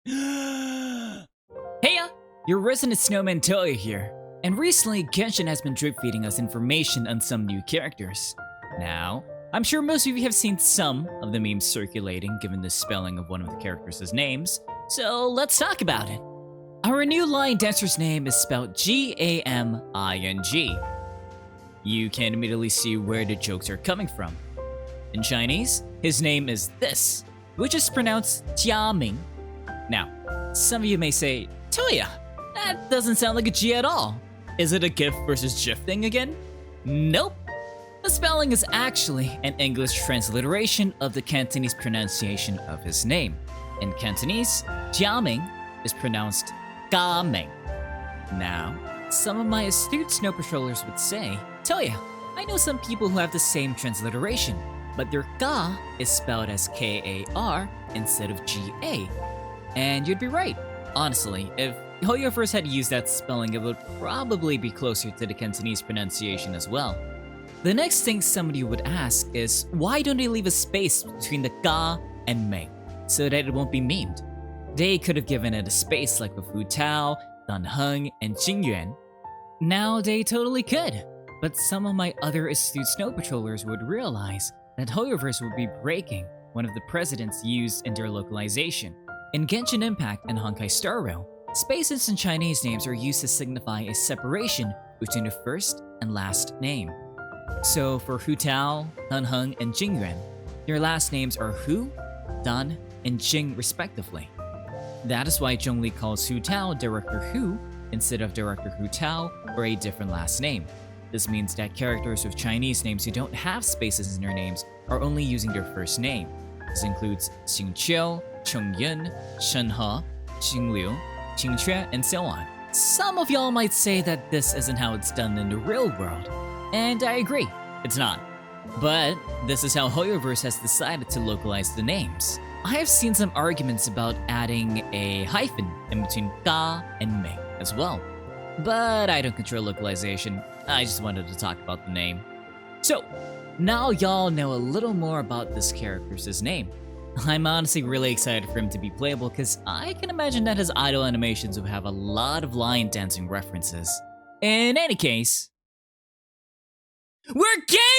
Heya! Your resident snowman Touya here. And recently, Genshin has been drip feeding us information on some new characters. Now, I'm sure most of you have seen some of the memes circulating given the spelling of one of the characters' names, so let's talk about it. Our new line dancer's name is spelled G-A-M-I-N-G. You can immediately see where the jokes are coming from. In Chinese, his name is this, which is pronounced GaMing. Now, some of you may say, Touya, that doesn't sound like a G at all. Is it a GIF versus GIF thing again? Nope. The spelling is actually an English transliteration of the Cantonese pronunciation of his name. In Cantonese, GaMing is pronounced GaMing. Now, some of my astute snow patrollers would say, Touya, I know some people who have the same transliteration, but their Ga is spelled as K-A-R instead of G-A. And you'd be right. Honestly, if Hoyoverse had used that spelling, it would probably be closer to the Cantonese pronunciation as well. The next thing somebody would ask is, why don't they leave a space between the Ga and Meng, so that it won't be memed? They could have given it a space like with Rittou, Danheng, and Jingyuan. Now they totally could, but some of my other astute snow patrollers would realize that Hoyoverse would be breaking one of the precedents used in their localization. In Genshin Impact and Honkai Star Rail, spaces in Chinese names are used to signify a separation between the first and last name. So for Rittou, Danheng, and Jingyuan, their last names are Hu, Dan, and Jing respectively. That is why Zhongli calls Rittou Director Hu instead of Director Rittou or a different last name. This means that characters with Chinese names who don't have spaces in their names are only using their first name. This includes Xingqiu, Chongyun, Shenhe, Xingliu, Qingque, and so on. Some of y'all might say that this isn't how it's done in the real world, and I agree, it's not. But this is how Hoyoverse has decided to localize the names. I have seen some arguments about adding a hyphen in between Ga and Meng as well. But I don't control localization, I just wanted to talk about the name. So, now y'all know a little more about this character's name. I'm honestly really excited for him to be playable because I can imagine that his idol animations will have a lot of lion dancing references. In any case, we're gaming!